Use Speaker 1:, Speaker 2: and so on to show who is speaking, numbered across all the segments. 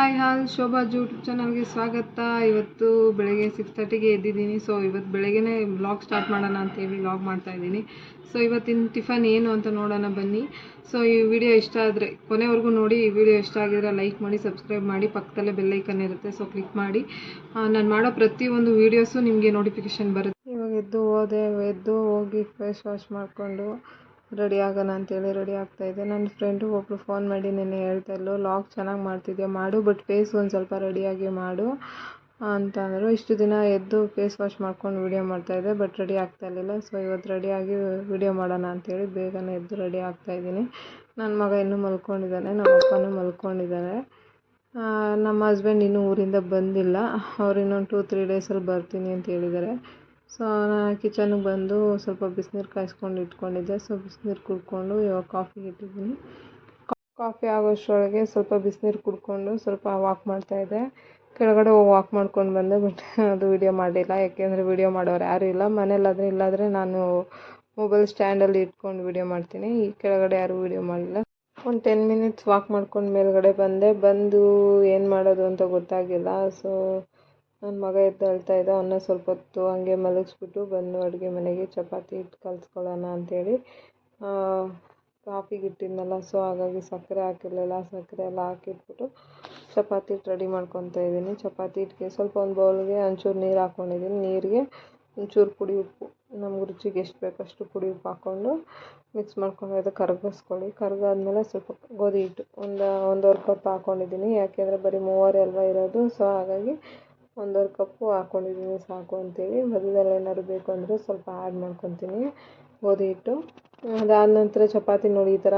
Speaker 1: Hi Shobha YouTube ಚಾನಲ್ಗೆ ಸ್ವಾಗತ. ಇವತ್ತು ಬೆಳಗ್ಗೆ 6:30ಗೆ ಎದ್ದಿದ್ದೀನಿ. ಸೊ ಇವತ್ತು ಬೆಳಗ್ಗೆನೇ ವ್ಲಾಗ್ ಸ್ಟಾರ್ಟ್ ಮಾಡೋಣ ಅಂತೇಳಿ ವ್ಲಾಗ್ ಮಾಡ್ತಾ ಇದ್ದೀನಿ. ಸೊ ಇವತ್ತಿನ ಟಿಫನ್ ಏನು ಅಂತ ನೋಡೋಣ ಬನ್ನಿ. ಸೊ ಈ ವಿಡಿಯೋ ಇಷ್ಟ ಆದರೆ ಕೊನೆವರೆಗೂ ನೋಡಿ. ಈ ವಿಡಿಯೋ ಇಷ್ಟ ಆಗಿದ್ರೆ ಲೈಕ್ ಮಾಡಿ, ಸಬ್ಸ್ಕ್ರೈಬ್ ಮಾಡಿ, ಪಕ್ಕದಲ್ಲೇ ಬೆಲ್ಲೈಕನ್ ಇರುತ್ತೆ, ಸೊ ಕ್ಲಿಕ್ ಮಾಡಿ. ನಾನು ಮಾಡೋ ಪ್ರತಿಯೊಂದು ವೀಡಿಯೋಸು ನಿಮಗೆ ನೋಟಿಫಿಕೇಷನ್ ಬರುತ್ತೆ. ಇವಾಗ ಎದ್ದು ಹೋಗಿ ಫೇಸ್ ವಾಶ್ ಮಾಡಿಕೊಂಡು ರೆಡಿ ಆಗೋಣ ಅಂತೇಳಿ ರೆಡಿ ಆಗ್ತಾಯಿದ್ದೆ. ನನ್ನ ಫ್ರೆಂಡು ಒಬ್ಬರು ಫೋನ್ ಮಾಡಿ ನೆನ್ನೆ ಹೇಳ್ತಾ ಇದ್ಲು, ಲಾಗ್ ಚೆನ್ನಾಗಿ ಮಾಡ್ತಿದ್ಯಾ, ಮಾಡು, ಬಟ್ ಫೇಸ್ ಒಂದು ಸ್ವಲ್ಪ ರೆಡಿಯಾಗಿ ಮಾಡು ಅಂತಂದರು. ಇಷ್ಟು ದಿನ ಎದ್ದು ಫೇಸ್ ವಾಶ್ ಮಾಡ್ಕೊಂಡು ವೀಡಿಯೋ ಮಾಡ್ತಾಯಿದ್ದೆ, ಬಟ್ ರೆಡಿ ಆಗ್ತಾಯಿರಲಿಲ್ಲ. ಸೊ ಇವತ್ತು ರೆಡಿಯಾಗಿ ವೀಡಿಯೋ ಮಾಡೋಣ ಅಂತೇಳಿ ಬೇಗನೆ ಎದ್ದು ರೆಡಿ ಆಗ್ತಾಯಿದ್ದೀನಿ. ನನ್ನ ಮಗ ಇನ್ನೂ ಮಲ್ಕೊಂಡಿದ್ದಾನೆ, ನಮ್ಮ ಅಪ್ಪನೂ ಮಲ್ಕೊಂಡಿದ್ದಾನೆ. ನಮ್ಮ ಹಸ್ಬೆಂಡ್ ಇನ್ನೂ ಊರಿಂದ ಬಂದಿಲ್ಲ. ಅವ್ರು ಇನ್ನೊಂದು 2-3 ಡೇಸಲ್ಲಿ ಬರ್ತೀನಿ ಅಂತ ಹೇಳಿದ್ದಾರೆ. ಸೊ ನಾನು ಕಿಚನ್ಗೆ ಬಂದು ಸ್ವಲ್ಪ ಬಿಸಿನೀರು ಕಾಯಿಸ್ಕೊಂಡು ಇಟ್ಕೊಂಡಿದ್ದೆ. ಸೊ ಬಿಸಿನೀರು ಕುಡ್ಕೊಂಡು ಇವಾಗ ಕಾಫಿಗೆ ಇಟ್ಟಿದ್ದೀನಿ. ಕಾಫಿ ಆಗೋಷ್ಟರೊಳಗೆ ಸ್ವಲ್ಪ ಬಿಸಿನೀರು ಕುಡ್ಕೊಂಡು ಸ್ವಲ್ಪ ವಾಕ್ ಮಾಡ್ತಾಯಿದ್ದೆ. ಕೆಳಗಡೆ ಹೋಗಿ ವಾಕ್ ಮಾಡ್ಕೊಂಡು ಬಂದೆ, ಬಟ್ ಅದು ವೀಡಿಯೋ ಮಾಡಲಿಲ್ಲ. ಯಾಕೆಂದರೆ ವೀಡಿಯೋ ಮಾಡೋರು ಯಾರೂ ಇಲ್ಲ ಮನೇಲಾದರೆ. ಇಲ್ಲಾದರೆ ನಾನು ಮೊಬೈಲ್ ಸ್ಟ್ಯಾಂಡಲ್ಲಿ ಇಟ್ಕೊಂಡು ವೀಡಿಯೋ ಮಾಡ್ತೀನಿ. ಈ ಕೆಳಗಡೆ ಯಾರೂ ವೀಡಿಯೋ ಮಾಡಿಲ್ಲ. ಒಂದು 10 ಮಿನಿಟ್ಸ್ ವಾಕ್ ಮಾಡ್ಕೊಂಡು ಮೇಲ್ಗಡೆ ಬಂದು ಏನು ಮಾಡೋದು ಅಂತ ಗೊತ್ತಾಗಿಲ್ಲ. ಸೊ ನನ್ನ ಮಗ ಎದ್ದು ಅಳ್ತಾ ಇದ್ದ. ಅವನ್ನ ಸ್ವಲ್ಪ ಹೊತ್ತು ಹಂಗೆ ಮಲಗಿಸ್ಬಿಟ್ಟು ಬಂದು ಅಡುಗೆ ಮನೆಗೆ ಚಪಾತಿ ಹಿಟ್ಟು ಕಲಿಸ್ಕೊಳ್ಳೋಣ ಅಂಥೇಳಿ ಕಾಫಿಗೆ ಇಟ್ಟಿದ್ನಲ್ಲ. ಸೊ ಹಾಗಾಗಿ ಸಕ್ಕರೆ ಹಾಕಿರಲಿಲ್ಲ. ಸಕ್ಕರೆ ಎಲ್ಲ ಹಾಕಿಟ್ಬಿಟ್ಟು ಚಪಾತಿ ಹಿಟ್ಟು ರೆಡಿ ಮಾಡ್ಕೊತಾ ಇದ್ದೀನಿ. ಚಪಾತಿ ಹಿಟ್ಟಿಗೆ ಸ್ವಲ್ಪ ಒಂದು ಬೌಲ್ಗೆ ಒಂಚೂರು ನೀರು ಹಾಕ್ಕೊಂಡಿದ್ದೀನಿ. ನೀರಿಗೆ ಒಂಚೂರು ಪುಡಿ ಉಪ್ಪು, ನಮ್ಗೆ ರುಚಿಗೆ ಎಷ್ಟು ಬೇಕೋ ಅಷ್ಟು ಪುಡಿ ಉಪ್ಪು ಹಾಕ್ಕೊಂಡು ಮಿಕ್ಸ್ ಮಾಡ್ಕೊಂಡು ಕರಗಿಸ್ಕೊಳ್ಳಿ. ಕರಗಾದ್ಮೇಲೆ ಸ್ವಲ್ಪ ಗೋಧಿ ಹಿಟ್ಟು ಒಂದೂವರೆ ಕಪ್ ಹಾಕ್ಕೊಂಡಿದ್ದೀನಿ. ಯಾಕೆಂದರೆ ಬರೀ 3 ಅಲ್ವಾ ಇರೋದು. ಸೊ ಹಾಗಾಗಿ 1.5 ಕಪ್ಪು ಹಾಕ್ಕೊಂಡಿದ್ದೀನಿ ಸಾಕು ಅಂತೇಳಿ. ಮಧ್ಯದಲ್ಲಿ ಏನಾದ್ರು ಬೇಕು ಅಂದರೆ ಸ್ವಲ್ಪ ಆ್ಯಡ್ ಮಾಡ್ಕೊತೀನಿ ಗೋಧಿ ಹಿಟ್ಟು. ಅದಾದ ನಂತರ ಚಪಾತಿ ನೋಡಿ ಈ ಥರ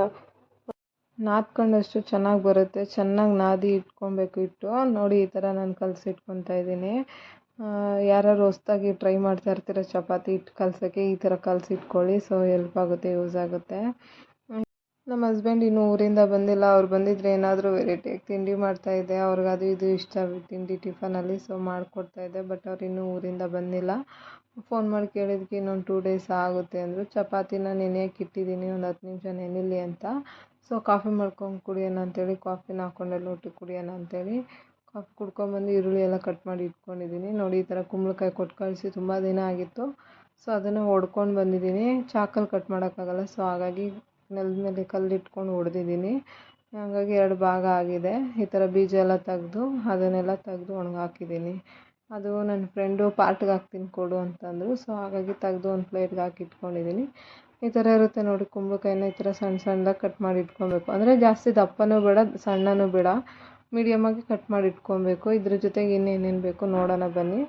Speaker 1: ನಾದ್ಕೊಂಡಷ್ಟು ಚೆನ್ನಾಗಿ ಬರುತ್ತೆ. ಚೆನ್ನಾಗಿ ನಾದಿ ಇಟ್ಕೊಬೇಕು ಹಿಟ್ಟು. ನೋಡಿ ಈ ಥರ ನಾನು ಕಲಸಿ ಇಟ್ಕೊತಾ ಇದ್ದೀನಿ. ಯಾರು ಹೊಸ್ದಾಗಿ ಟ್ರೈ ಮಾಡ್ತಾ ಇರ್ತೀರ ಚಪಾತಿ ಹಿಟ್ಟು ಕಲಸೋಕ್ಕೆ, ಈ ಥರ ಕಲಸಿ ಇಟ್ಕೊಳ್ಳಿ. ಸೊ ಹೆಲ್ಪ್ ಆಗುತ್ತೆ, ಯೂಸ್ ಆಗುತ್ತೆ. ನಮ್ಮ ಹಸ್ಬೆಂಡ್ ಇನ್ನೂ ಊರಿಂದ ಬಂದಿಲ್ಲ. ಅವ್ರು ಬಂದಿದ್ದರೆ ಏನಾದರೂ ವೆರೈಟಿಯಾಗಿ ತಿಂಡಿ ಮಾಡ್ತಾಯಿದ್ದೆ. ಅವ್ರಿಗೆ ಅದು ಇದು ಇಷ್ಟ ತಿಂಡಿ ಟಿಫನಲ್ಲಿ. ಸೊ ಮಾಡಿಕೊಡ್ತಾಯಿದ್ದೆ. ಬಟ್ ಅವ್ರು ಇನ್ನೂ ಊರಿಂದ ಬಂದಿಲ್ಲ. ಫೋನ್ ಮಾಡಿ ಕೇಳಿದ್ದಕ್ಕೆ ಇನ್ನೊಂದು 2 ಡೇಸ್ ಆಗುತ್ತೆ ಅಂದರು. ಚಪಾತಿನ ನೆನೆಯೋಕೆ ಇಟ್ಟಿದ್ದೀನಿ, ಒಂದು 10 ನಿಮಿಷ ನೆನಿಲಿ ಅಂತ. ಸೊ ಕಾಫಿ ಮಾಡ್ಕೊಂಡು ಕುಡಿಯೋಣ ಅಂತೇಳಿ ಕಾಫಿನ ಹಾಕ್ಕೊಂಡೆಲ್ಲ ಒಟ್ಟಿಗೆ ಕುಡಿಯೋಣ ಅಂತೇಳಿ ಕಾಫಿ ಕುಡ್ಕೊಂಬಂದು ಈರುಳ್ಳಿ ಎಲ್ಲ ಕಟ್ ಮಾಡಿ ಇಟ್ಕೊಂಡಿದ್ದೀನಿ. ನೋಡಿ ಈ ಥರ ಕುಂಬಳಕಾಯಿ ಕೊಟ್ಟು ಕಳಿಸಿ ತುಂಬ ದಿನ ಆಗಿತ್ತು. ಸೊ ಅದನ್ನು ಹೊಡ್ಕೊಂಡು ಬಂದಿದ್ದೀನಿ. ಚಾಕಲ್ಲಿ ಕಟ್ ಮಾಡೋಕ್ಕಾಗಲ್ಲ. ಸೊ ಹಾಗಾಗಿ ನೆಲದ ಮೇಲೆ ಕಲ್ಲಿಟ್ಕೊಂಡು ಹೊಡೆದಿದ್ದೀನಿ. ಹಾಗಾಗಿ 2 ಭಾಗ ಆಗಿದೆ. ಈ ಥರ ಬೀಜ ಎಲ್ಲ ತೆಗೆದು ಅದನ್ನೆಲ್ಲ ತೆಗೆದು ಒಣಗಾಕಿದ್ದೀನಿ. ಅದು ನನ್ನ ಫ್ರೆಂಡು ಪಾರ್ಟ್ಗೆ ಹಾಕ್ತೀನಿ ಕೊಡು ಅಂತಂದರು. ಸೊ ಹಾಗಾಗಿ ತೆಗೆದು ಒಂದು ಪ್ಲೇಟ್ಗೆ ಹಾಕಿ ಇಟ್ಕೊಂಡಿದ್ದೀನಿ. ಈ ಥರ ಇರುತ್ತೆ ನೋಡಿ ಕುಂಬಳಕಾಯಿನ ಈ ಥರ ಸಣ್ಣ ಸಣ್ಣದಾಗಿ ಕಟ್ ಮಾಡಿ ಇಟ್ಕೊಬೇಕು. ಅಂದರೆ ಜಾಸ್ತಿ ದಪ್ಪನೂ ಬೇಡ, ಸಣ್ಣನೂ ಬೇಡ, ಮೀಡಿಯಮಾಗಿ ಕಟ್ ಮಾಡಿ ಇಟ್ಕೊಬೇಕು. ಇದ್ರ ಜೊತೆಗೆ ಇನ್ನೇನೇನು ಬೇಕು ನೋಡೋಣ ಬನ್ನಿ.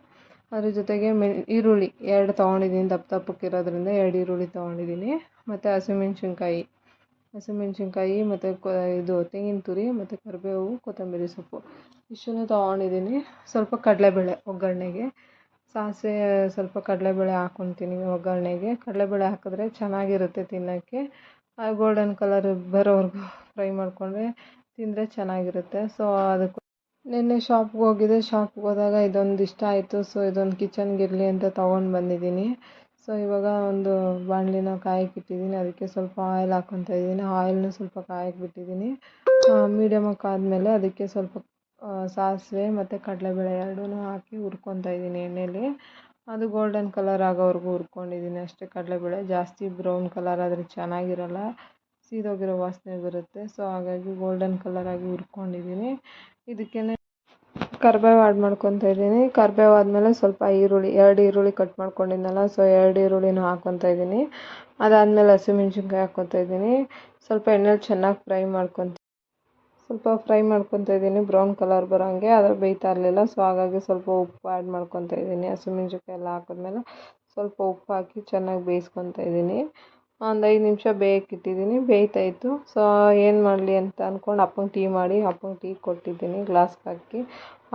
Speaker 1: ಅದ್ರ ಜೊತೆಗೆ ಈರುಳ್ಳಿ 2 ತೊಗೊಂಡಿದ್ದೀನಿ. ದಪ್ಪಕ್ಕಿರೋದ್ರಿಂದ 2 ಈರುಳ್ಳಿ ತೊಗೊಂಡಿದ್ದೀನಿ. ಮತ್ತು ಹಸಿಮೆಣ್ಸಿನ್ಕಾಯಿ ಮತ್ತು ಇದು ತೆಂಗಿನ ತುರಿ ಮತ್ತು ಕರಿಬೇವು, ಕೊತ್ತಂಬರಿ ಸೊಪ್ಪು ಇಷ್ಟನ್ನು ತೊಗೊಂಡಿದ್ದೀನಿ. ಸ್ವಲ್ಪ ಕಡಲೆಬೇಳೆ ಒಗ್ಗರಣೆಗೆ, ಸಾಸಿವೆ, ಸ್ವಲ್ಪ ಕಡಲೆಬೇಳೆ ಹಾಕ್ಕೊತೀನಿ ಒಗ್ಗರಣೆಗೆ. ಕಡಲೆಬೇಳೆ ಹಾಕಿದ್ರೆ ಚೆನ್ನಾಗಿರುತ್ತೆ ತಿನ್ನೋಕ್ಕೆ. ಗೋಲ್ಡನ್ ಕಲರ್ ಬರೋವರೆಗೂ ಫ್ರೈ ಮಾಡಿಕೊಂಡ್ರೆ ತಿಂದರೆ ಚೆನ್ನಾಗಿರುತ್ತೆ. ಸೊ ಅದಕ್ಕೆ ನಿನ್ನೆ ಶಾಪ್ಗೆ ಹೋಗಿದ್ದೆ. ಶಾಪ್ಗೆ ಹೋದಾಗ ಇದೊಂದು ಇಷ್ಟ ಆಯಿತು. ಸೊ ಇದೊಂದು ಕಿಚನ್ಗೆ ಇರಲಿ ಅಂತ ತೊಗೊಂಡು ಬಂದಿದ್ದೀನಿ. ಸೊ ಇವಾಗ ಒಂದು ಬಾಣಲಿನ ಕಾಯಕ್ಕೆ ಇಟ್ಟಿದ್ದೀನಿ. ಅದಕ್ಕೆ ಸ್ವಲ್ಪ ಆಯಿಲ್ ಹಾಕ್ಕೊತಾ ಇದ್ದೀನಿ. ಆಯಿಲ್ನ ಸ್ವಲ್ಪ ಕಾಯಕ್ಕೆ ಬಿಟ್ಟಿದ್ದೀನಿ. ಮೀಡಿಯಮಾಗಿ ಆದಮೇಲೆ ಅದಕ್ಕೆ ಸ್ವಲ್ಪ ಸಾಸಿವೆ ಮತ್ತು ಕಡಲೆಬೇಳೆ 2 ಹಾಕಿ ಹುರ್ಕೊತಾ ಇದ್ದೀನಿ ಎಣ್ಣೆಯಲ್ಲಿ. ಅದು ಗೋಲ್ಡನ್ ಕಲರ್ ಆಗೋವರೆಗೂ ಹುರ್ಕೊಂಡಿದ್ದೀನಿ ಅಷ್ಟೇ. ಕಡಲೆಬೇಳೆ ಜಾಸ್ತಿ ಬ್ರೌನ್ ಕಲರ್ ಆದರೆ ಚೆನ್ನಾಗಿರಲ್ಲ, ಸೀದೋಗಿರೋ ವಾಸನೆ ಬರುತ್ತೆ. ಸೊ ಹಾಗಾಗಿ ಗೋಲ್ಡನ್ ಕಲರಾಗಿ ಹುರ್ಕೊಂಡಿದ್ದೀನಿ. ಇದಕ್ಕೆ ಕರಿಬೇವು ಆ್ಯಡ್ ಮಾಡ್ಕೊತಾ ಇದ್ದೀನಿ. ಕರಿಬೇವು ಆದಮೇಲೆ ಸ್ವಲ್ಪ ಈರುಳ್ಳಿ 2 ಈರುಳ್ಳಿ ಕಟ್ ಮಾಡ್ಕೊಂಡಿದ್ನಲ್ಲ. ಸೊ 2 ಈರುಳ್ಳಿನೂ ಹಾಕ್ಕೊತಾ ಇದ್ದೀನಿ. ಅದಾದಮೇಲೆ ಹಸಿಮೆಣ್ಸಿನ್ಕಾಯಿ ಹಾಕ್ಕೊತಾ ಇದ್ದೀನಿ. ಸ್ವಲ್ಪ ಎಣ್ಣೆಲಿ ಚೆನ್ನಾಗಿ ಫ್ರೈ ಮಾಡ್ಕೊತಾ ಇದ್ದೀನಿ ಬ್ರೌನ್ ಕಲರ್ ಬರೋಂಗೆ. ಆದರೆ ಬೇಯ್ತಾ ಇರಲಿಲ್ಲ. ಸೊ ಹಾಗಾಗಿ ಸ್ವಲ್ಪ ಉಪ್ಪು ಆ್ಯಡ್ ಮಾಡ್ಕೊತಾ ಇದ್ದೀನಿ. ಹಸಿಮೆಣ್ಸಿನ್ಕಾಯಿ ಎಲ್ಲ ಹಾಕಿದ್ಮೇಲೆ ಸ್ವಲ್ಪ ಉಪ್ಪು ಹಾಕಿ ಚೆನ್ನಾಗಿ ಬೇಯಿಸ್ಕೊತಾ ಇದ್ದೀನಿ. ಒಂದು 5 ನಿಮಿಷ ಬೇಯಕ್ಕಿಟ್ಟಿದ್ದೀನಿ. ಬೇಯ್ತಾಯಿತ್ತು. ಸೊ ಏನು ಮಾಡಲಿ ಅಂತ ಅಂದ್ಕೊಂಡು ಅಪ್ಪಂಗೆ ಟೀ ಕೊಟ್ಟಿದ್ದೀನಿ ಗ್ಲಾಸ್ಗೆ ಹಾಕಿ.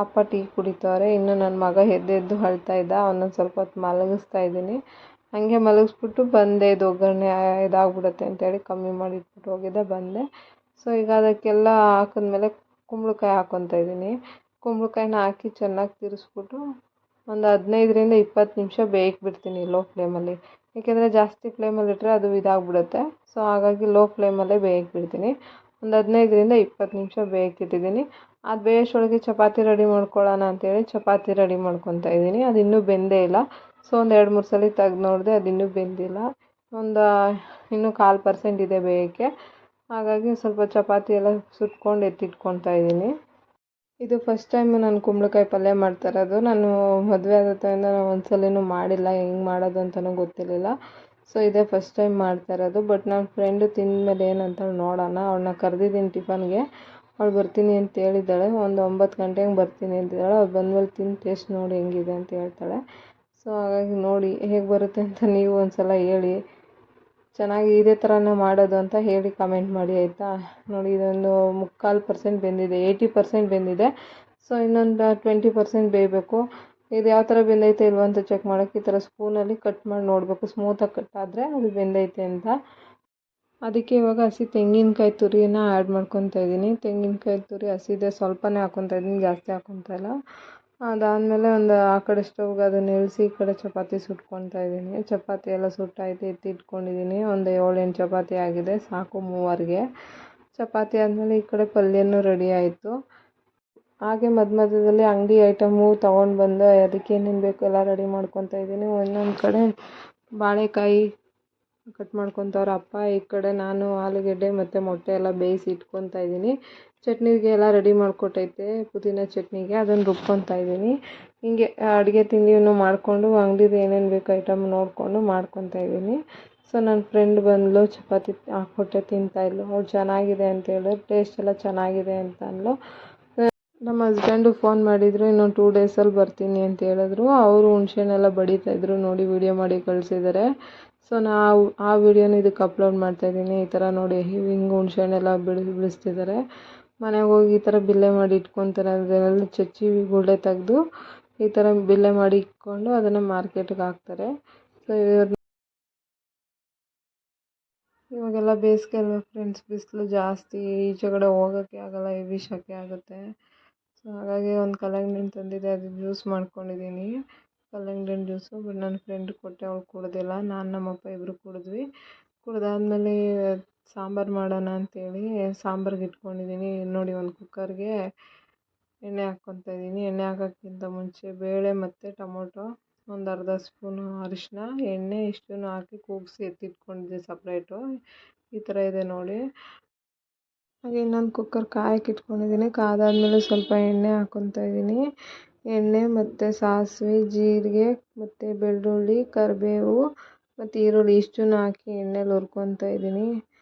Speaker 1: ಅಪ್ಪ ಟೀ ಕುಡಿತವ್ರೆ. ಇನ್ನು ನನ್ನ ಮಗ ಎದ್ದು ಅಳ್ತಾ ಇದ್ದ. ಅವನೊಂದು ಸ್ವಲ್ಪ ಹೊತ್ತು ಮಲಗಿಸ್ತಾ ಇದ್ದೀನಿ. ಹಾಗೆ ಮಲಗಿಸ್ಬಿಟ್ಟು ಬಂದೆ. ಇದು ಒಗ್ಗರಣೆ ಇದಾಗ್ಬಿಡುತ್ತೆ ಅಂತೇಳಿ ಕಮ್ಮಿ ಮಾಡಿ ಇಟ್ಬಿಟ್ಟು ಹೋಗಿದ್ದೆ, ಬಂದೆ. ಸೊ ಈಗ ಅದಕ್ಕೆಲ್ಲ ಹಾಕಿದ್ಮೇಲೆ ಕುಂಬಳಕಾಯಿ ಹಾಕ್ಕೊತಾ ಇದ್ದೀನಿ. ಕುಂಬಳಕಾಯಿನ ಹಾಕಿ ಚೆನ್ನಾಗಿ ತಿರ್ಸ್ಬಿಟ್ಟು ಒಂದು 15ರಿಂದ 20 ನಿಮಿಷ ಬೇಯಕ್ಕೆ ಬಿಡ್ತೀನಿ ಲೋ ಫ್ಲೇಮಲ್ಲಿ. ಏಕೆಂದರೆ ಜಾಸ್ತಿ ಫ್ಲೇಮಲ್ಲಿ ಇಟ್ಟರೆ ಅದು ಇದಾಗ್ಬಿಡುತ್ತೆ. ಸೊ ಹಾಗಾಗಿ ಲೋ ಫ್ಲೇಮಲ್ಲೇ ಬೇಯಕ್ಕೆ ಬಿಡ್ತೀನಿ. ಒಂದು 15-20 ನಿಮಿಷ ಬೇಯಕ್ಕಿಟ್ಟಿದ್ದೀನಿ. ಅದು ಬೇಯೋಷ್ಟೊಳಗೆ ಚಪಾತಿ ರೆಡಿ ಮಾಡ್ಕೊಳ್ಳೋಣ ಅಂತೇಳಿ ಚಪಾತಿ ರೆಡಿ ಮಾಡ್ಕೊತಾ ಇದ್ದೀನಿ. ಅದು ಇನ್ನೂ ಬೆಂದೇ ಇಲ್ಲ. ಸೊ ಒಂದು 2-3 ಸಲ ತೆಗ್ದು ನೋಡಿದೆ, ಅದು ಇನ್ನೂ ಬೆಂದಿಲ್ಲ. ಇನ್ನೂ 1/4% ಇದೆ ಬೇಯೋಕ್ಕೆ. ಹಾಗಾಗಿ ಸ್ವಲ್ಪ ಚಪಾತಿ ಎಲ್ಲ ಸುಟ್ಕೊಂಡು ಎತ್ತಿಟ್ಕೊತಾ ಇದ್ದೀನಿ. ಇದು ಫಸ್ಟ್ ಟೈಮ್ ನಾನು ಕುಂಬಳಕಾಯಿ ಪಲ್ಯ ಮಾಡ್ತಾ ಇರೋದು. ನಾನು ಮದುವೆ ಆದ ಟೈಮಿಂದ ನಾನು ಒಂದು ಸಲನೂ ಮಾಡಿಲ್ಲ, ಹೆಂಗೆ ಮಾಡೋದು ಅಂತಲೂ ಗೊತ್ತಿರಲಿಲ್ಲ. ಸೊ ಇದೇ ಫಸ್ಟ್ ಟೈಮ್ ಮಾಡ್ತಾ ಇರೋದು. ಬಟ್ ನನ್ನ ಫ್ರೆಂಡು ತಿಂದಮೇಲೆ ಏನಂತ ನೋಡೋಣ. ಅವಳನ್ನ ಕರೆದಿದ್ದೀನಿ ಟಿಫನ್ಗೆ. ಅವಳು ಬರ್ತೀನಿ ಅಂತ ಹೇಳಿದ್ದಾಳೆ. ಒಂದು 9 ಗಂಟೆಗೆ ಬರ್ತೀನಿ ಅಂತಿದ್ದಾಳೆ. ಅವಳು ಬಂದಮೇಲೆ ತಿಂದು ಟೇಸ್ಟ್ ನೋಡಿ ಹೆಂಗಿದೆ ಅಂತ ಹೇಳ್ತಾಳೆ. ಸೊ ಹಾಗಾಗಿ ನೋಡಿ ಹೇಗೆ ಬರುತ್ತೆ ಅಂತ ನೀವು ಒಂದು ಸಲ ಹೇಳಿ. ಚೆನ್ನಾಗಿ ಇದೇ ಥರನೇ ಮಾಡೋದು ಅಂತ ಹೇಳಿ ಕಮೆಂಟ್ ಮಾಡಿ, ಆಯಿತಾ. ನೋಡಿ ಇದೊಂದು 3/4% ಬೆಂದಿದೆ, 80% ಬೆಂದಿದೆ. ಸೊ ಇನ್ನೊಂದು 20% ಬೇಯಬೇಕು. ಇದು ಯಾವ ಥರ ಬೆಂದೈತೆ ಇಲ್ವ ಅಂತ ಚೆಕ್ ಮಾಡೋಕ್ಕೆ ಈ ಥರ ಸ್ಪೂನಲ್ಲಿ ಕಟ್ ಮಾಡಿ ನೋಡಬೇಕು. ಸ್ಮೂತಾಗಿ ಕಟ್ ಆದರೆ ಅದು ಬೆಂದೈತೆ ಅಂತ. ಅದಕ್ಕೆ ಇವಾಗ ಹಸಿ ತೆಂಗಿನಕಾಯಿ ತುರಿನ ಆ್ಯಡ್ ಮಾಡ್ಕೊತಾ ಇದ್ದೀನಿ. ತೆಂಗಿನಕಾಯಿ ತುರಿ ಹಸಿದೆ, ಸ್ವಲ್ಪನೇ ಹಾಕ್ಕೊತಾ ಇದ್ದೀನಿ, ಜಾಸ್ತಿ ಹಾಕ್ಕೊತಾ ಇಲ್ಲ. ಅದಾದಮೇಲೆ ಒಂದು ಆ ಕಡೆ ಸ್ಟವ್ಗೆ ಅದನ್ನು ಇಳಿಸಿ ಈ ಕಡೆ ಚಪಾತಿ ಸುಟ್ಕೊತಾ ಇದ್ದೀನಿ. ಚಪಾತಿ ಎಲ್ಲ ಸುಟ್ಟಾಯಿತು, ಎತ್ತಿ ಇಟ್ಕೊಂಡಿದ್ದೀನಿ. ಒಂದು 7-8 ಚಪಾತಿ ಆಗಿದೆ, ಸಾಕು ಮೂವರಿಗೆ. ಚಪಾತಿ ಆದಮೇಲೆ ಈ ಕಡೆ ಪಲ್ಯನೂ ರೆಡಿ ಆಯಿತು. ಹಾಗೆ ಮಧ್ಯದಲ್ಲಿ ಅಂಗಡಿ ಐಟಮು ತೊಗೊಂಡು ಬಂದು ಅದಕ್ಕೆ ಏನೇನು ಬೇಕು ಎಲ್ಲ ರೆಡಿ ಮಾಡ್ಕೊತಾ ಇದ್ದೀನಿ. ಇನ್ನೊಂದು ಕಡೆ ಬಾಳೆಕಾಯಿ ಕಟ್ ಮಾಡ್ಕೊತವ್ರೆ ಅಪ್ಪ. ಈ ಕಡೆ ನಾನು ಆಲೂಗೆಡ್ಡೆ ಮತ್ತು ಮೊಟ್ಟೆ ಎಲ್ಲ ಬೇಯಿಸಿ ಇಟ್ಕೊತಾ ಇದ್ದೀನಿ. ಚಟ್ನಿಗೆ ಎಲ್ಲ ರೆಡಿ ಮಾಡಿಕೊಟ್ಟೈತೆ, ಪುದೀನ ಚಟ್ನಿಗೆ ಅದನ್ನು ರುಬ್ಕೊತಾ ಇದ್ದೀನಿ. ಹೀಗೆ ಅಡುಗೆ ತಿಂಡಿಯನ್ನು ಮಾಡಿಕೊಂಡು ಅಂಗಡಿದು ಏನೇನು ಬೇಕು ಐಟಮ್ ನೋಡಿಕೊಂಡು ಮಾಡ್ಕೊತಾ ಇದ್ದೀನಿ. ಸೊ ನನ್ನ ಫ್ರೆಂಡ್ ಬಂದಳು, ಚಪಾತಿ ಹಾಕ್ಕೊಟ್ಟೆ ತಿಂತಾಯಿದ್ಲು. ಅವಳು ಚೆನ್ನಾಗಿದೆ ಅಂತ ಹೇಳಿದ್ರು, ಟೇಸ್ಟ್ ಎಲ್ಲ ಚೆನ್ನಾಗಿದೆ ಅಂತ ಅಂದ್ಲು. ನಮ್ಮ ಹಸ್ಬೆಂಡು ಫೋನ್ ಮಾಡಿದರು, ಇನ್ನೊಂದು 2 ಡೇಸಲ್ಲಿ ಬರ್ತೀನಿ ಅಂತ ಹೇಳಿದ್ರು. ಅವರು ಹುಣ್ಸೆಹಣ್ಣೆಲ್ಲ ಬಡಿತಾಯಿದ್ರು, ನೋಡಿ ವಿಡಿಯೋ ಮಾಡಿ ಕಳಿಸಿದ್ದಾರೆ. ಸೊ ನಾವು ಆ ವಿಡಿಯೋನ ಇದಕ್ಕೆ ಅಪ್ಲೋಡ್ ಮಾಡ್ತಾಯಿದ್ದೀನಿ. ಈ ಥರ ನೋಡಿ ಹಿಂಗೆ ಹುಣ್ಸೆಹಣ್ಣೆಲ್ಲ ಬಿಡಿಸ್ತಿದ್ದಾರೆ. ಮನೆಗೆ ಹೋಗಿ ಈ ಥರ ಬಿಲ್ಲೆ ಮಾಡಿ ಇಟ್ಕೊತಾರೆ. ಅದನ್ನೆಲ್ಲ ಚಚ್ಚಿ ಗುಳ್ಳೆ ತೆಗೆದು ಈ ಥರ ಬಿಲ್ಲೆ ಮಾಡಿ ಇಟ್ಕೊಂಡು ಅದನ್ನು ಮಾರ್ಕೆಟ್ಗೆ ಹಾಕ್ತಾರೆ. ಸೊ ಇವಾಗೆಲ್ಲ ಬೇಸಿಗೆ ಅಲ್ವಾ ಫ್ರೆಂಡ್ಸ್, ಬಿಸಿಲು ಜಾಸ್ತಿ, ಈಚೆ ಕಡೆ ಹೋಗೋಕ್ಕೆ ಆಗೋಲ್ಲ, ಹೆವಿ ಸೆಕೆ ಆಗುತ್ತೆ. ಸೊ ಹಾಗಾಗಿ ಒಂದು ಕಲ್ಲಂಗಡಿ ಹಣ್ಣು ತಂದಿದ್ದೆ, ಅದು ಜ್ಯೂಸ್ ಮಾಡ್ಕೊಂಡಿದ್ದೀನಿ. ಕಲ್ಲಂಗಡಿ ಹಣ್ಣು ಜ್ಯೂಸು. ಬಟ್ ನನ್ನ ಫ್ರೆಂಡ್ ಕೊಟ್ಟೆ, ಅವಳು ಕುಡ್ದಿಲ್ಲ. ನಾನು ನಮ್ಮಪ್ಪ ಇಬ್ಬರು ಕುಡಿದ್ವಿ. ಕುಡ್ದಾದ್ಮೇಲೆ ಸಾಂಬಾರು ಮಾಡೋಣ ಅಂತೇಳಿ ಸಾಂಬಾರಿಗೆ ಇಟ್ಕೊಂಡಿದ್ದೀನಿ. ನೋಡಿ ಒಂದು ಕುಕ್ಕರ್ಗೆ ಎಣ್ಣೆ ಹಾಕ್ಕೊತಾ ಇದ್ದೀನಿ. ಎಣ್ಣೆ ಹಾಕೋಕ್ಕಿಂತ ಮುಂಚೆ ಬೇಳೆ ಮತ್ತು ಟೊಮೊಟೊ, ಒಂದು ಅರ್ಧ ಸ್ಪೂನು ಅರಿಶಿನ, ಎಣ್ಣೆ ಇಷ್ಟನ್ನು ಹಾಕಿ ಕೂಗಿಸಿ ಎತ್ತಿಟ್ಕೊಂಡಿದ್ದೆ ಸಪ್ರೇಟು. ಈ ಥರ ಇದೆ ನೋಡಿ. ಹಾಗೆ ಇನ್ನೊಂದು ಕುಕ್ಕರ್ ಕಾಯಕ್ಕೆ ಇಟ್ಕೊಂಡಿದ್ದೀನಿ. ಕಾದಾದ್ಮೇಲೆ ಸ್ವಲ್ಪ ಎಣ್ಣೆ ಹಾಕ್ಕೊತಾ ಇದ್ದೀನಿ. ಎಣ್ಣೆ ಮತ್ತು ಸಾಸಿವೆ, ಜೀರಿಗೆ ಮತ್ತು ಬೆಳ್ಳುಳ್ಳಿ, ಕರಿಬೇವು ಮತ್ತು ಈರುಳ್ಳಿ ಇಷ್ಟನ್ನು ಹಾಕಿ ಎಣ್ಣೆಲಿ ಹುರ್ಕೊತಾ ಇದ್ದೀನಿ.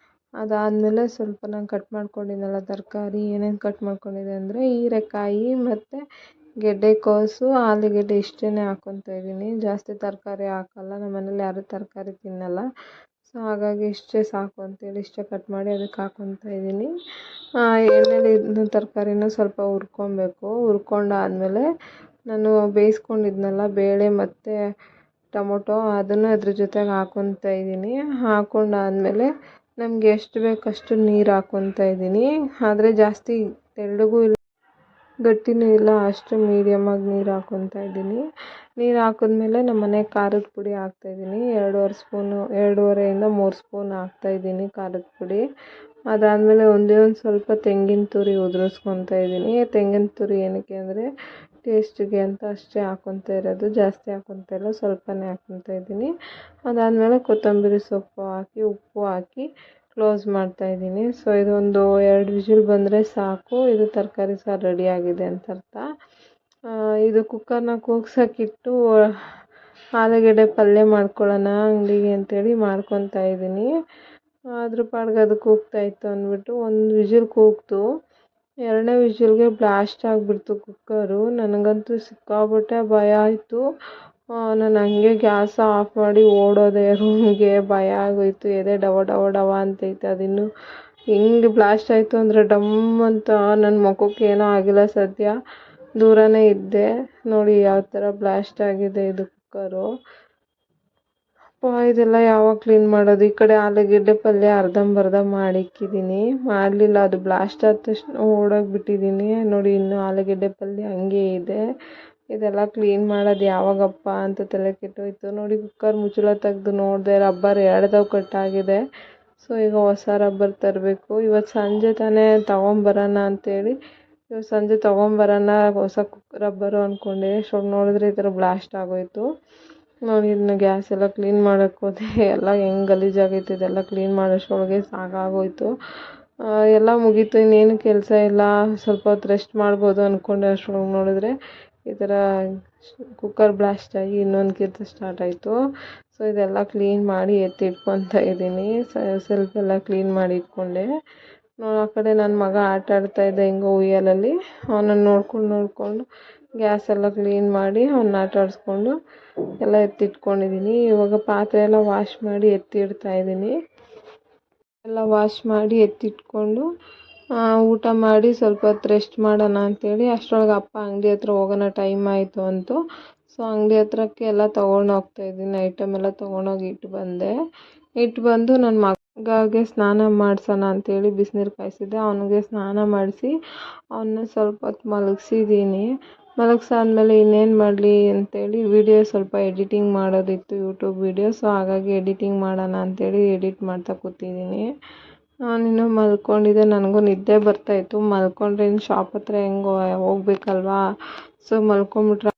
Speaker 1: ಅದಾದಮೇಲೆ ಸ್ವಲ್ಪ ನಾನು ಕಟ್ ಮಾಡ್ಕೊಂಡಿದ್ದೆನಲ್ಲ ತರಕಾರಿ, ಏನೇನು ಕಟ್ ಮಾಡ್ಕೊಂಡಿದ್ದೆ ಅಂದರೆ ಹೀರೆಕಾಯಿ ಮತ್ತು ಗೆಡ್ಡೆಕೋಸು, ಆಲೂಗೆಡ್ಡೆ ಇಷ್ಟನ್ನೇ ಹಾಕ್ಕೊತಾ ಇದ್ದೀನಿ. ಜಾಸ್ತಿ ತರಕಾರಿ ಹಾಕಲ್ಲ, ನಮ್ಮ ಮನೇಲಿ ಯಾರೂ ತರಕಾರಿ ತಿನ್ನಲ್ಲ. ಸೊ ಹಾಗಾಗಿ ಇಷ್ಟೇ ಸಾಕು ಅಂತೇಳಿ ಇಷ್ಟೇ ಕಟ್ ಮಾಡಿ ಅದಕ್ಕೆ ಹಾಕ್ಕೊತಾ ಇದ್ದೀನಿ. ಎಣ್ಣೆಲಿ ಇದನ್ನ ತರಕಾರಿನ ಸ್ವಲ್ಪ ಹುರ್ಕೊಬೇಕು. ಹುರ್ಕೊಂಡಾದ್ಮೇಲೆ ನಾನು ಬೇಯಿಸ್ಕೊಂಡಿದ್ನಲ್ಲ ಬೇಳೆ ಮತ್ತು ಟೊಮೊಟೊ, ಅದನ್ನು ಅದ್ರ ಜೊತೆಗೆ ಹಾಕ್ಕೊತಾ ಇದ್ದೀನಿ. ಹಾಕ್ಕೊಂಡಾದ್ಮೇಲೆ ನಮಗೆ ಎಷ್ಟು ಬೇಕು ಅಷ್ಟು ನೀರು ಹಾಕ್ಕೊತಾ ಇದ್ದೀನಿ. ಆದರೆ ಜಾಸ್ತಿ ತೆಳ್ಳಗೂ ಇಲ್ಲ, ಗಟ್ಟಿನೂ ಇಲ್ಲ, ಅಷ್ಟು ಮೀಡಿಯಮಾಗಿ ನೀರು ಹಾಕ್ಕೊತಾ ಇದ್ದೀನಿ. ನೀರು ಹಾಕಿದ್ಮೇಲೆ ನಮ್ಮ ಮನೆ ಖಾರದ ಪುಡಿ ಹಾಕ್ತಾಯಿದ್ದೀನಿ. 2.5-3 ಸ್ಪೂನ್ ಹಾಕ್ತಾಯಿದ್ದೀನಿ ಖಾರದ ಪುಡಿ. ಅದಾದಮೇಲೆ ಒಂದೇ ಒಂದು ಸ್ವಲ್ಪ ತೆಂಗಿನ ತುರಿ ಉದುರಿಸ್ಕೊತಾ ಇದ್ದೀನಿ. ತೆಂಗಿನ ತುರಿ ಏನಕ್ಕೆ ಅಂದರೆ ಟೇಸ್ಟಿಗೆ ಅಂತ ಅಷ್ಟೇ ಹಾಕ್ಕೊತಾ ಇರೋದು, ಜಾಸ್ತಿ ಹಾಕ್ಕೊತಾ ಇಲ್ಲ, ಸ್ವಲ್ಪನೇ ಹಾಕ್ಕೊತಾ ಇದ್ದೀನಿ. ಅದಾದಮೇಲೆ ಕೊತ್ತಂಬರಿ ಸೊಪ್ಪು ಹಾಕಿ, ಉಪ್ಪು ಹಾಕಿ ಕ್ಲೋಸ್ ಮಾಡ್ತಾಯಿದ್ದೀನಿ. ಸೊ ಇದೊಂದು 2 ವಿಷಿಲ್ ಬಂದರೆ ಸಾಕು, ಇದು ತರಕಾರಿ ಸಾರು ರೆಡಿಯಾಗಿದೆ ಅಂತ ಅರ್ಥ. ಇದು ಕುಕ್ಕರ್ನ ಕೂಗ್ಸೋಕ್ಕಿಟ್ಟು ಆಲೂಗೆಡ್ಡೆ ಪಲ್ಯ ಮಾಡ್ಕೊಳ್ಳೋಣ ಅಂಗಡಿಗೆ ಅಂತೇಳಿ ಮಾಡ್ಕೊತಾ ಇದ್ದೀನಿ. ಅದ್ರ ಪಾಡಿಗೆ ಅದು ಕೂಗ್ತಾಯಿತ್ತು ಅಂದ್ಬಿಟ್ಟು ಒಂದು ವಿಷಿಲ್ ಕೂಗ್ತು. 2ನೇ ವಿಷಿಲ್ಗೆ ಬ್ಲಾಸ್ಟ್ ಆಗಿಬಿಡ್ತು ಕುಕ್ಕರು. ನನಗಂತೂ ಸಿಕ್ಕಾಪಟ್ಟೆ ಭಯ ಆಯಿತು. ನಾನು ಹಂಗೆ ಗ್ಯಾಸ್ ಆಫ್ ಮಾಡಿ ಓಡೋದೆ ರೂಮ್ಗೆ. ಭಯ ಆಗೋಯಿತು, ಎದೆ ಡವ ಡವ ಡವ ಅಂತೈತೆ. ಅದಿನ್ನೂ ಹೆಂಗೆ ಬ್ಲಾಸ್ಟ್ ಆಯಿತು ಅಂದರೆ ಡಮ್ ಅಂತ. ನನ್ನ ಮುಖಕ್ಕೆ ಏನೂ ಆಗಿಲ್ಲ, ಸದ್ಯ ದೂರನೇ ಇದ್ದೆ. ನೋಡಿ ಯಾವ ಥರ ಬ್ಲಾಸ್ಟ್ ಆಗಿದೆ ಇದು ಕುಕ್ಕರು. ಇದೆಲ್ಲ ಯಾವಾಗ ಕ್ಲೀನ್ ಮಾಡೋದು? ಈ ಕಡೆ ಆಲೂಗೆಡ್ಡೆ ಪಲ್ಯ ಅರ್ಧಂಬರ್ಧ ಮಾಡಿಕ್ಕಿದ್ದೀನಿ, ಮಾಡಲಿಲ್ಲ, ಅದು ಬ್ಲಾಸ್ಟ್ ಆದ ತಕ್ಷಣ ಓಡೋಗ್ಬಿಟ್ಟಿದ್ದೀನಿ. ನೋಡಿ ಇನ್ನೂ ಆಲೂಗೆಡ್ಡೆ ಪಲ್ಯ ಹಂಗೆ ಇದೆ. ಇದೆಲ್ಲ ಕ್ಲೀನ್ ಮಾಡೋದು ಯಾವಾಗಪ್ಪ ಅಂತ ತಲೆ ಕೆಟ್ಟೋಯ್ತು. ನೋಡಿ ಕುಕ್ಕರ್ ಮುಚ್ಚಳ ತೆಗ್ದು ನೋಡಿದೆ, ರಬ್ಬರ್ 2 ಕಟ್ಟಾಗಿದೆ. ಸೊ ಈಗ ಹೊಸ ರಬ್ಬರ್ ತರಬೇಕು. ಇವತ್ತು ಸಂಜೆ ತಾನೇ ತೊಗೊಂಬರೋಣ ಅಂತೇಳಿ ಇವತ್ತು ಸಂಜೆ ತೊಗೊಂಬರೋಣ ಹೊಸ ರಬ್ಬರು ಅಂದ್ಕೊಂಡೆ. ಅಷ್ಟೊಳಗೆ ನೋಡಿದ್ರೆ ಈ ಥರ ಬ್ಲಾಸ್ಟ್ ಆಗೋಯಿತು. ನೋಡಿ ಇದನ್ನ ಗ್ಯಾಸ್ ಎಲ್ಲ ಕ್ಲೀನ್ ಮಾಡೋಕ್ಕೆ ಹೋದೆ, ಎಲ್ಲ ಹೆಂಗೆ ಗಲೀಜಾಗೈತೆ ಇದೆಲ್ಲ ಕ್ಲೀನ್ ಮಾಡೋಷ್ಟರೊಳಗೆ ಸಾಕಾಗೋಯಿತು. ಎಲ್ಲ ಮುಗೀತು, ಇನ್ನೇನು ಕೆಲಸ ಇಲ್ಲ, ಸ್ವಲ್ಪ ಹೊತ್ತು ರೆಸ್ಟ್ ಮಾಡ್ಬೋದು ಅಂದ್ಕೊಂಡೆ. ಅಷ್ಟರೊಳಗೆ ನೋಡಿದ್ರೆ ಈ ಥರ ಕುಕ್ಕರ್ ಬ್ಲಾಸ್ಟ್ ಆಗಿ ಇನ್ನೊಂದು ಕೆಲಸ ಸ್ಟಾರ್ಟ್ ಆಯಿತು. ಸೊ ಇದೆಲ್ಲ ಕ್ಲೀನ್ ಮಾಡಿ ಎತ್ತಿಟ್ಕೊತಾ ಇದ್ದೀನಿ. ಸೆಲ್ಫ್ ಎಲ್ಲ ಕ್ಲೀನ್ ಮಾಡಿ ಇಟ್ಕೊಂಡೆ. ಆ ಕಡೆ ನನ್ನ ಮಗ ಆಟ ಆಡ್ತಾಯಿದ್ದ ಹೆಂಗೋ ಉಯ್ಯಾಲಲ್ಲಿ, ಅವನನ್ನು ನೋಡ್ಕೊಂಡು ಗ್ಯಾಸ್ ಎಲ್ಲ ಕ್ಲೀನ್ ಮಾಡಿ ಅವನ್ನ ಆಟ ಆಡಿಸ್ಕೊಂಡು ಎಲ್ಲ ಎತ್ತಿಟ್ಕೊಂಡಿದ್ದೀನಿ. ಇವಾಗ ಪಾತ್ರೆ ಎಲ್ಲ ವಾಶ್ ಮಾಡಿ ಎತ್ತಿಡ್ತಾಯಿದ್ದೀನಿ. ಎಲ್ಲ ವಾಶ್ ಮಾಡಿ ಎತ್ತಿಟ್ಕೊಂಡು ಊಟ ಮಾಡಿ ಸ್ವಲ್ಪ ಹೊತ್ತು ರೆಸ್ಟ್ ಮಾಡೋಣ ಅಂತೇಳಿ ಅಷ್ಟರೊಳಗೆ ಅಪ್ಪ ಅಂಗಡಿ ಹತ್ರ ಹೋಗೋಣ ಟೈಮ್ ಆಯಿತು ಅಂತು. ಸೊ ಅಂಗಡಿ ಹತ್ರಕ್ಕೆ ಎಲ್ಲ ತೊಗೊಂಡು ಹೋಗ್ತಾಯಿದ್ದೀನಿ. ಐಟಮ್ ಎಲ್ಲ ತೊಗೊಂಡೋಗಿ ಇಟ್ಟು ಬಂದು ನನ್ನ ಮಗಗೆ ಸ್ನಾನ ಮಾಡಿಸೋಣ ಅಂತೇಳಿ ಬಿಸಿನೀರು ಕಾಯಿಸಿದ್ದೆ. ಅವನಿಗೆ ಸ್ನಾನ ಮಾಡಿಸಿ ಅವನ್ನ ಸ್ವಲ್ಪ ಹೊತ್ತು ಮಲಗಿಸಿದ್ದೀನಿ. ಮಲಗಿಸಾದ್ಮೇಲೆ ಇನ್ನೇನು ಮಾಡಲಿ ಅಂತೇಳಿ ವಿಡಿಯೋ ಸ್ವಲ್ಪ ಎಡಿಟಿಂಗ್ ಮಾಡೋದಿತ್ತು, ಯೂಟ್ಯೂಬ್ ವಿಡಿಯೋ. ಸೊ ಹಾಗಾಗಿ ಎಡಿಟಿಂಗ್ ಮಾಡೋಣ ಅಂತೇಳಿ ಎಡಿಟ್ ಮಾಡ್ತಾ ಕೂತಿದ್ದೀನಿ. ನಾನಿನ್ನೂ ಮಲ್ಕೊಂಡಿದ್ದೆ, ನನಗೂ ನಿದ್ದೆ ಬರ್ತಾಯಿತ್ತು. ಮಲ್ಕೊಂಡ್ರೆ ಇನ್ನು ಶಾಪ್ ಹತ್ರ ಹೆಂಗೋ ಹೋಗ್ಬೇಕಲ್ವಾ, ಸೊ ಮಲ್ಕೊಂಬಿಟ್ರೆ